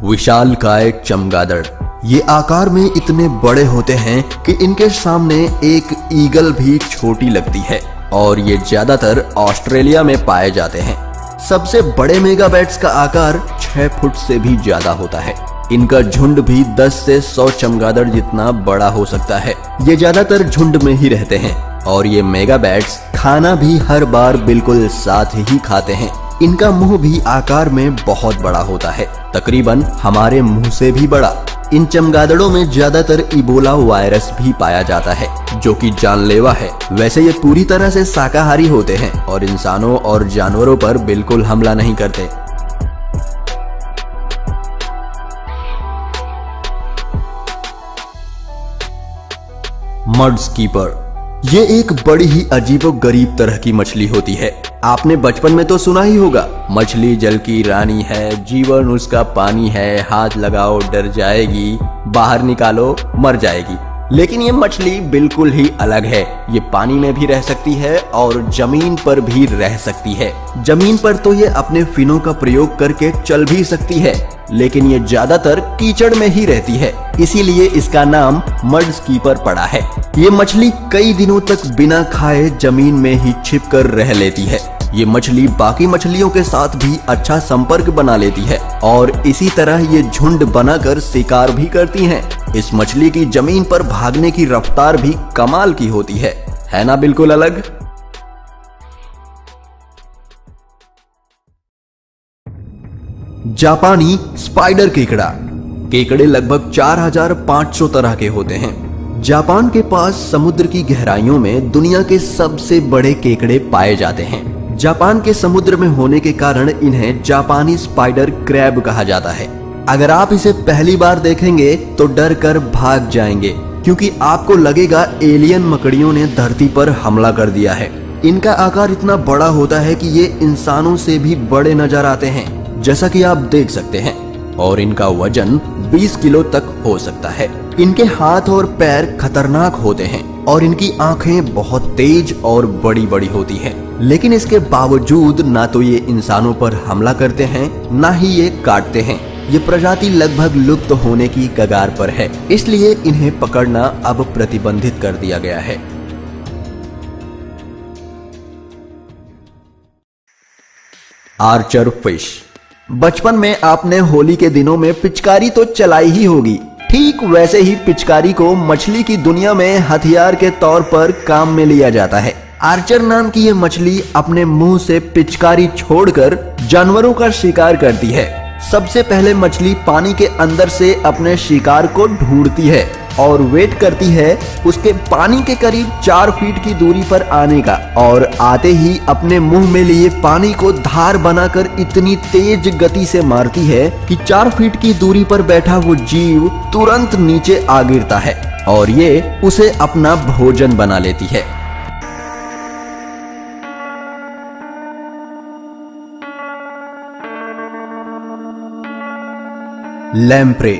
विशालकाय चमगादड़। ये आकार में इतने बड़े होते हैं कि इनके सामने एक ईगल भी छोटी लगती है और ये ज्यादातर ऑस्ट्रेलिया में पाए जाते हैं। सबसे बड़े मेगाबैट्स का आकार 6 फुट से भी ज्यादा होता है। इनका झुंड भी 10 से 100 चमगादड़ जितना बड़ा हो सकता है। ये ज्यादातर झुंड में ही रहते हैं और ये मेगाबैट्स खाना भी हर बार बिल्कुल साथ ही खाते हैं। इनका मुंह भी आकार में बहुत बड़ा होता है, तकरीबन हमारे मुंह से भी बड़ा। इन चमगादड़ों में ज्यादातर इबोला वायरस भी पाया जाता है जो कि जानलेवा है। वैसे ये पूरी तरह से शाकाहारी होते हैं और इंसानों और जानवरों पर बिल्कुल हमला नहीं करते। Mud skipper. ये एक बड़ी ही अजीबोगरीब तरह की मछली होती है। आपने बचपन में तो सुना ही होगा, मछली जल की रानी है, जीवन उसका पानी है, हाथ लगाओ डर जाएगी, बाहर निकालो मर जाएगी। लेकिन ये मछली बिल्कुल ही अलग है। ये पानी में भी रह सकती है और जमीन पर भी रह सकती है। जमीन पर तो ये अपने फिनों का प्रयोग करके चल भी सकती है, लेकिन ये ज्यादातर कीचड़ में ही रहती है, इसीलिए इसका नाम मड स्कीपर पड़ा है। ये मछली कई दिनों तक बिना खाए जमीन में ही छिप कर रह लेती है। ये मछली बाकी मछलियों के साथ भी अच्छा संपर्क बना लेती है और इसी तरह ये झुंड बनाकर शिकार भी करती हैं। इस मछली की जमीन पर भागने की रफ्तार भी कमाल की होती है ना बिल्कुल अलग। जापानी स्पाइडर केकड़ा। केकड़े लगभग 4500 तरह के होते हैं। जापान के पास समुद्र की गहराइयों में दुनिया के सबसे बड़े केकड़े पाए जाते हैं। जापान के समुद्र में होने के कारण इन्हें जापानी स्पाइडर क्रैब कहा जाता है। अगर आप इसे पहली बार देखेंगे तो डर कर भाग जाएंगे, क्योंकि आपको लगेगा एलियन मकड़ियों ने धरती पर हमला कर दिया है। इनका आकार इतना बड़ा होता है कि ये इंसानों से भी बड़े नजर आते हैं, जैसा कि आप देख सकते हैं, और इनका वजन 20 किलो तक हो सकता है। इनके हाथ और पैर खतरनाक होते हैं और इनकी आंखें बहुत तेज और बड़ी बड़ी होती हैं। लेकिन इसके बावजूद ना तो ये इंसानों पर हमला करते हैं, ना ही ये काटते हैं। ये प्रजाति लगभग लुप्त होने की कगार पर है, इसलिए इन्हें पकड़ना अब प्रतिबंधित कर दिया गया है। Archer fish. बचपन में आपने होली के दिनों में पिचकारी तो चलाई ही होगी। ठीक वैसे ही पिचकारी को मछली की दुनिया में हथियार के तौर पर काम में लिया जाता है। आर्चर नाम की ये मछली अपने मुंह से पिचकारी छोड़कर जानवरों का शिकार करती है। सबसे पहले मछली पानी के अंदर से अपने शिकार को ढूंढती है और वेट करती है उसके पानी के करीब 4 फीट की दूरी पर आने का, और आते ही अपने मुंह में लिए पानी को धार बनाकर इतनी तेज गति से मारती है कि 4 फीट की दूरी पर बैठा वो जीव तुरंत नीचे आ गिरता है और ये उसे अपना भोजन बना लेती है। लैम्प्रे।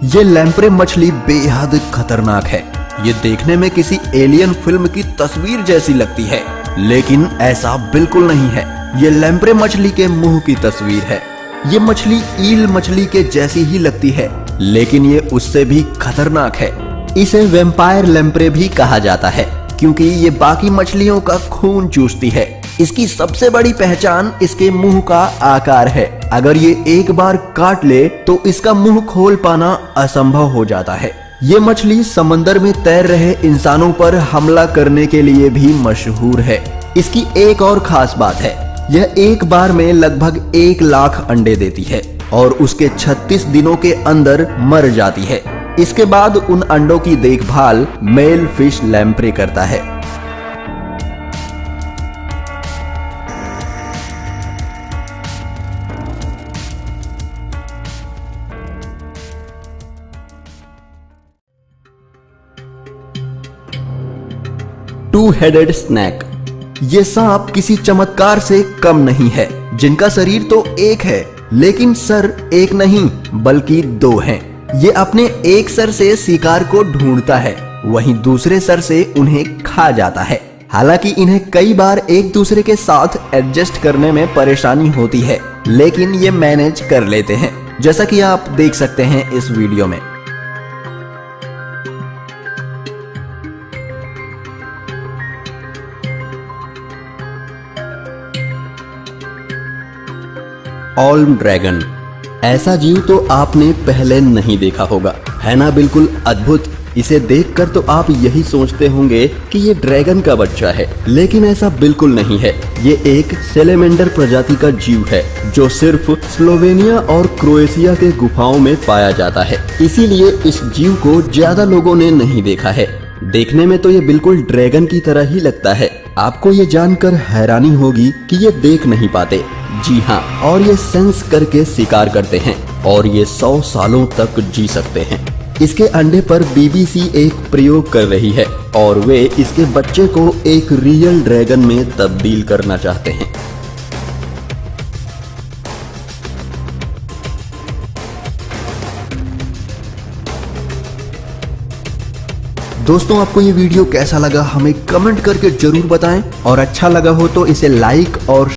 ये लैम्प्रे मछली बेहद खतरनाक है। ये देखने में किसी एलियन फिल्म की तस्वीर जैसी लगती है, लेकिन ऐसा बिल्कुल नहीं है। ये लैम्प्रे मछली के मुंह की तस्वीर है। ये मछली ईल मछली के जैसी ही लगती है, लेकिन ये उससे भी खतरनाक है। इसे वैम्पायर लैम्प्रे भी कहा जाता है, क्योंकि ये बाकी मछलियों का खून चूसती है। इसकी सबसे बड़ी पहचान इसके मुंह का आकार है। अगर ये एक बार काट ले तो इसका मुंह खोल पाना असंभव हो जाता है। ये मछली समंदर में तैर रहे इंसानों पर हमला करने के लिए भी मशहूर है। इसकी एक और खास बात है, यह एक बार में लगभग 1 लाख अंडे देती है और उसके 36 दिनों के अंदर मर जाती है। इसके बाद उन अंडों की देखभाल मेल फिश लैम्प्रे करता है। Two headed snake. ये सांप किसी चमत्कार से कम नहीं है, जिनका शरीर तो एक है लेकिन सर एक नहीं बल्कि 2 हैं। ये अपने एक सर से शिकार को ढूंढता है, वहीं दूसरे सर से उन्हें खा जाता है। हालांकि इन्हें कई बार एक दूसरे के साथ एडजस्ट करने में परेशानी होती है, लेकिन ये मैनेज कर लेते हैं। जैसा कि आप देख सकते हैं इस वीडियो में। ऑल्म ड्रैगन, ऐसा जीव तो आपने पहले नहीं देखा होगा, है ना? बिल्कुल अद्भुत। इसे देखकर तो आप यही सोचते होंगे कि ये ड्रैगन का बच्चा है, लेकिन ऐसा बिल्कुल नहीं है। ये एक सेलेमेंडर प्रजाति का जीव है जो सिर्फ स्लोवेनिया और क्रोएशिया के गुफाओं में पाया जाता है। इसीलिए इस जीव को ज्यादा लोगों ने नहीं देखा है। देखने में तो ये बिल्कुल ड्रैगन की तरह ही लगता है। आपको ये जानकर हैरानी होगी कि ये देख नहीं पाते। जी हाँ, और ये सेंस करके शिकार करते हैं और ये 100 सालों तक जी सकते हैं। इसके अंडे पर बीबीसी एक प्रयोग कर रही है और वे इसके बच्चे को एक रियल ड्रैगन में तब्दील करना चाहते हैं। दोस्तों, आपको ये वीडियो कैसा लगा हमें कमेंट करके जरूर बताएं और अच्छा लगा हो तो इसे लाइक और